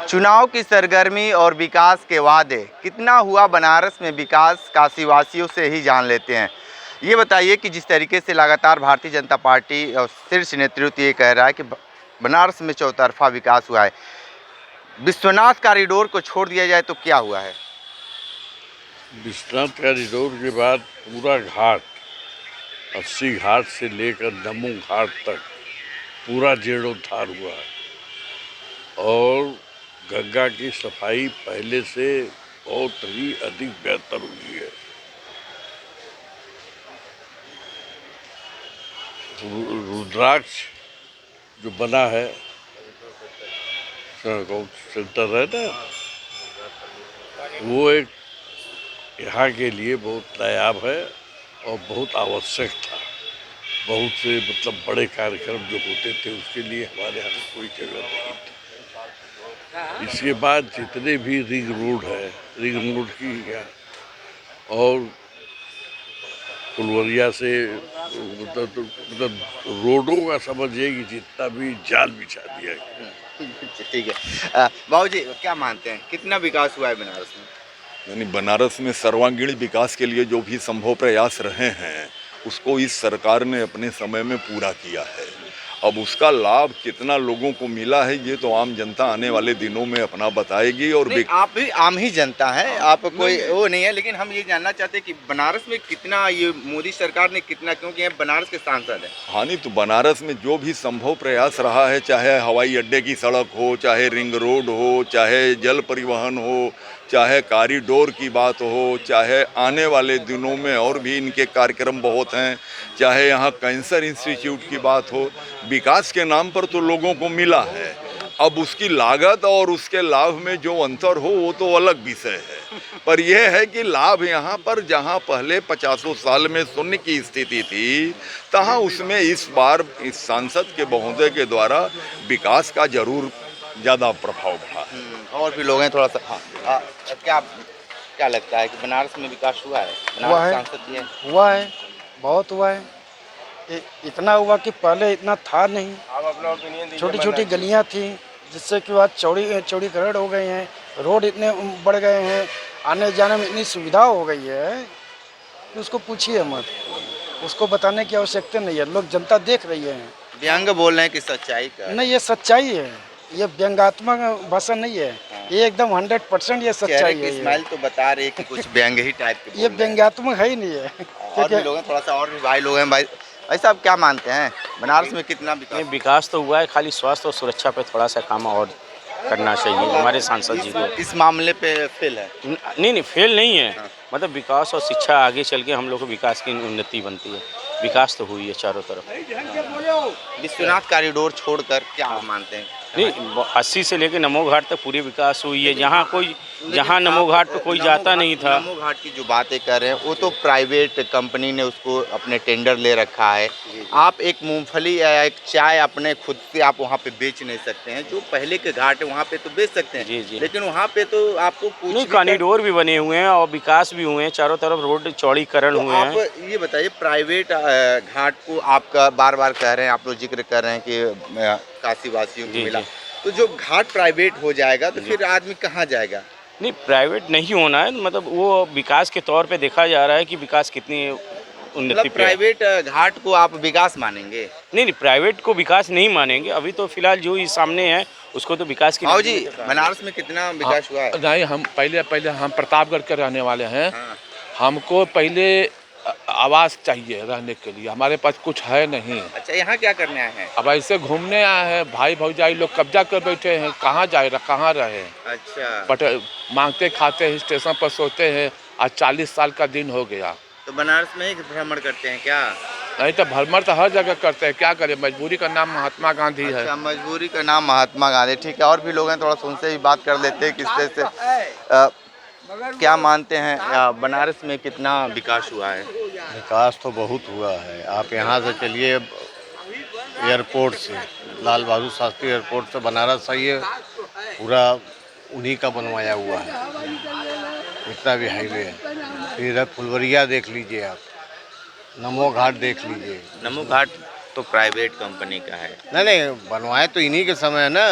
चुनाव की सरगर्मी और विकास के वादे, कितना हुआ बनारस में विकास, काशीवासियों से ही जान लेते हैं। ये बताइए कि जिस तरीके से लगातार भारतीय जनता पार्टी और शीर्ष नेतृत्व ये कह रहा है कि बनारस में चौतरफा विकास हुआ है, विश्वनाथ कॉरिडोर को छोड़ दिया जाए तो क्या हुआ है? विश्वनाथ कॉरिडोर के बाद पूरा घाट 80 घाट से लेकर नमो घाट तक पूरा जीर्णोद्धार हुआ है और गंगा की सफाई पहले से बहुत ही अधिक बेहतर हुई है। रुद्राक्ष जो बना है सेंटर है ना, वो एक यहाँ के लिए बहुत नायाब है और बहुत आवश्यक था। बहुत से बड़े कार्यक्रम जो होते थे उसके लिए हमारे यहाँ कोई जगह नहीं थी। इसके बाद जितने भी रिंग रोड है, रिंग रोड की और फुलवरिया से मतलब रोडों का समझिए कि जितना भी जाल बिछा दिया गया। ठीक है, बाबू जी क्या मानते हैं, कितना विकास हुआ है बनारस में? यानी बनारस में सर्वांगीण विकास के लिए जो भी संभव प्रयास रहे हैं उसको इस सरकार ने अपने समय में पूरा किया है। अब उसका लाभ कितना लोगों को मिला है ये तो आम जनता आने वाले दिनों में अपना बताएगी। और आप भी आम ही जनता है, आप कोई वो नहीं है, लेकिन हम ये जानना चाहते हैं कि बनारस में कितना ये मोदी सरकार ने कितना, क्योंकि ये बनारस के सांसद हैं। हाँ नहीं, तो बनारस में जो भी संभव प्रयास रहा है, चाहे हवाई अड्डे की सड़क हो, चाहे रिंग रोड हो, चाहे जल परिवहन हो, चाहे कॉरिडोर की बात हो, चाहे आने वाले दिनों में और भी इनके कार्यक्रम बहुत हैं, चाहे यहाँ कैंसर इंस्टीट्यूट की बात हो, विकास के नाम पर तो लोगों को मिला है। अब उसकी लागत और उसके लाभ में जो अंतर हो वो तो अलग विषय है, पर यह है कि लाभ यहाँ पर जहाँ पहले 50 साल में शून्य की स्थिति थी, तहाँ उसमें इस बार इस सांसद के महोदय के द्वारा विकास का जरूर ज़्यादा प्रभाव पड़ा है। और भी लोग हैं, थोड़ा सा क्या लगता है कि बनारस में विकास हुआ है? हुआ है, सांसद ये हुआ है, बहुत हुआ है। इतना हुआ कि पहले इतना था नहीं, छोटी छोटी गलियां थी जिससे कि आज चौड़ीकरण हो गए हैं, रोड इतने बढ़ गए हैं, आने जाने में इतनी सुविधा हो गई है कि उसको पूछिए मत, उसको बताने की आवश्यकता नहीं है। लोग जनता देख रही है। व्यंग बोल रहे हैं कि सच्चाई का नहीं, ये सच्चाई है, ये व्यंग्यात्मक भाषा नहीं है। ये एकदम 100% ये सच्चाई है। स्माइल तो बता रहे कि कुछ व्यंग ही टाइप के, ये व्यंग्यात्मक है ही नहीं है। और भी लोग हैं, थोड़ा सा और भी भाई लोग हैं। भाई साहब क्या मानते हैं, बनारस में कितना विकास? विकास तो हुआ है, खाली स्वास्थ्य और सुरक्षा पे थोड़ा सा काम और करना चाहिए हमारे सांसद जी को। इस मामले पे फेल है? नहीं, फेल नहीं है। मतलब विकास और शिक्षा आगे चल के हम लोग को विकास की उन्नति बनती है। विकास तो हुई है चारों तरफ। विश्वनाथ कॉरिडोर छोड़कर क्या मानते हैं? नहीं, 80 से लेकर नमो घाट तक पूरी विकास हुई है। जहाँ नमो घाट पे कोई जाता नहीं था। नमो घाट की जो बातें कर रहे हैं वो तो प्राइवेट कंपनी ने उसको अपने टेंडर ले रखा है। आप एक मूंगफली या एक चाय अपने खुद से आप वहाँ पे बेच नहीं सकते हैं। जो पहले के घाट है वहाँ पे तो बेच सकते हैं। जी। लेकिन वहाँ पे तो आपको नहीं, कॉरिडोर भी बने हुए हैं और विकास भी हुए हैं, चारों तरफ रोड चौड़ीकरण हुए हैं। आप ये बताइए, प्राइवेट घाट को आपका बार बार कह रहे हैं, आप लोग जिक्र कर रहे हैं कि काशीवासियों को मिला, तो जो घाट प्राइवेट हो जाएगा तो फिर आदमी कहाँ जाएगा? नहीं, प्राइवेट नहीं होना है, मतलब वो विकास के तौर पे देखा जा रहा है कि विकास कितनी उन्नति मतलब प्राइवेट घाट को आप विकास मानेंगे? नहीं, प्राइवेट को विकास नहीं मानेंगे। अभी तो फिलहाल जो ही सामने है उसको तो विकास की। आओ जी, बनारस में कितना विकास हुआ है? नहीं, हम पहले हम प्रतापगढ़ के रहने वाले हैं। हमको पहले आवास चाहिए रहने के लिए, हमारे पास कुछ है नहीं। अच्छा, यहाँ क्या करने आए हैं? अब ऐसे घूमने आए हैं, भाई भौजाई लोग कब्जा कर बैठे हैं, कहाँ जाए, कहाँ रहे। अच्छा, बट मांगते खाते हैं, स्टेशन पर सोते हैं। आज 40 साल का दिन हो गया। तो बनारस में ही भ्रमण करते हैं क्या? नहीं तो भ्रमण तो हर जगह करते हैं, क्या करें, मजबूरी का नाम महात्मा गांधी है। अच्छा, मजबूरी का नाम महात्मा गांधी। ठीक है, और भी लोग हैं, थोड़ा सा उनसे भी बात कर लेते हैं। किस तरह से क्या मानते हैं, बनारस में कितना विकास हुआ है? विकास तो बहुत हुआ है। आप यहाँ से चलिए एयरपोर्ट से, लाल बहादुर शास्त्री एयरपोर्ट से बनारस आइए, पूरा उन्हीं का बनवाया हुआ है, इतना भी हाईवे है। फिर फुलवरिया देख लीजिए, आप नमो घाट देख लीजिए। नमो घाट तो प्राइवेट कंपनी का है। नहीं, बनवाए तो इन्हीं के समय है ना।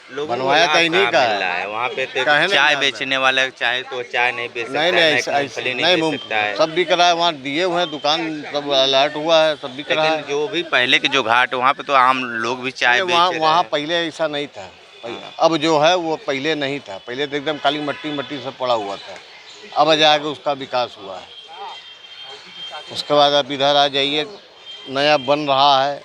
लोगों को बनवाया लाभ तो इन्हीं कहाँ का मिल रहा है वहाँ पे तो काहे नहीं चाय लाभ बेचने वाला चाहे तो चाय नहीं बेच सकता नहीं है, नहीं ना ऐसा एक मूंगफली नहीं नहीं बेच सकता है। सब बिक रहा है, वहाँ दिए हुए हैं दुकान, सब अलर्ट हुआ है, सब बिक रहा लेकिन है। जो भी पहले के जो घाट वहाँ पे तो आम लोग भी चाय नहीं, बेच वहाँ रहे वहाँ हैं। पहले ऐसा नहीं था। अब जो है वो पहले नहीं था, पहले तो एकदम काली मट्टी मट्टी से पड़ा हुआ था। अब जाके उसका विकास हुआ है। उसके बाद आप इधर आ जाइए, नया बन रहा है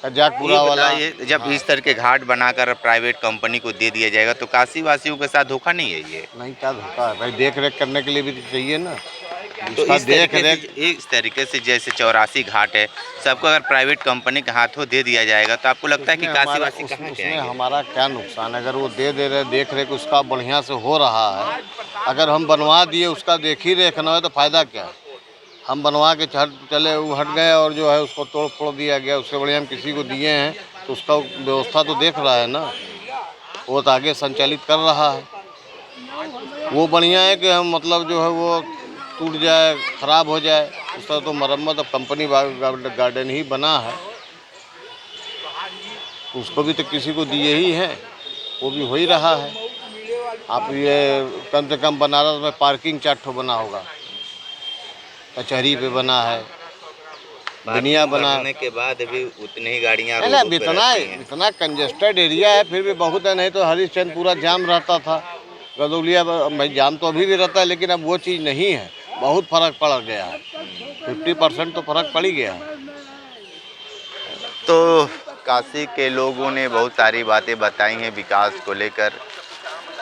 कजाकपुरा ये वाला। बताइए जब इस तरह के घाट बनाकर प्राइवेट कंपनी को दे दिया जाएगा तो काशी वासियों के साथ धोखा नहीं है ये? नहीं, क्या धोखा है भाई, देख रेख करने के लिए भी तो चाहिए ना। तो उसका देख रेख इस तरीके से जैसे 84 घाट है सबको अगर प्राइवेट कंपनी के हाथों दे दिया जाएगा तो आपको लगता है कि काशीवासी कहाँ के उसमें आएंगे? हमारा क्या नुकसान है? अगर वो दे रहे, देख रेख उसका बढ़िया से हो रहा है, अगर हम बनवा दिए उसका देख ही रेख ना हो तो फायदा क्या है? हम बनवा के चले वो हट गए और जो है उसको तोड़ फोड़ दिया गया, उससे बढ़िया हम किसी को दिए हैं तो उसका व्यवस्था तो देख रहा है ना, वो तो आगे संचालित कर रहा है। वो बढ़िया है कि हम मतलब जो है वो टूट जाए, ख़राब हो जाए, उसका तो मरम्मत अब कंपनी गार्डन ही बना है, उसको भी तो किसी को दिए ही हैं, वो भी हो ही रहा है। आप ये कम से कम बनारस में पार्किंग 4 ठो बना होगा, कचहरी पे बना है, दुनिया बना बनने के बाद भी उतनी ही गाड़ियाँ है ना। इतना कंजेस्टेड एरिया है, फिर भी बहुत है, नहीं तो हरिश्चंद्र पूरा जाम रहता था। गदौलिया में जाम तो अभी भी रहता है, लेकिन अब वो चीज़ नहीं है, बहुत फर्क पड़ गया है। 50% तो फर्क पड़ ही गया है। तो काशी के लोगों ने बहुत सारी बातें बताई हैं विकास को लेकर।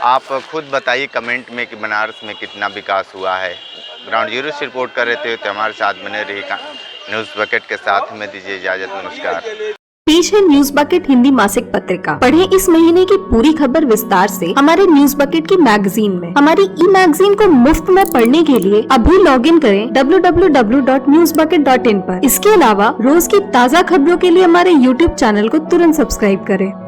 आप खुद बताइए कमेंट में कि बनारस में कितना विकास हुआ है। ग्राउंड जीरो से रिपोर्ट कर रहे थे तो हमारे साथ बने रहिए न्यूज़ बकेट के साथ में। दीजिए इजाज़त, नमस्कार। पेश है न्यूज बकेट हिंदी मासिक पत्रिका। पढ़ें इस महीने की पूरी खबर विस्तार से हमारे न्यूज बकेट की मैगजीन में। हमारी ई मैगजीन को मुफ्त में पढ़ने के लिए अभी लॉगिन करें www.newsbucket.in पर। इसके अलावा रोज की ताज़ा खबरों के लिए हमारे YouTube चैनल को तुरंत सब्सक्राइब करें।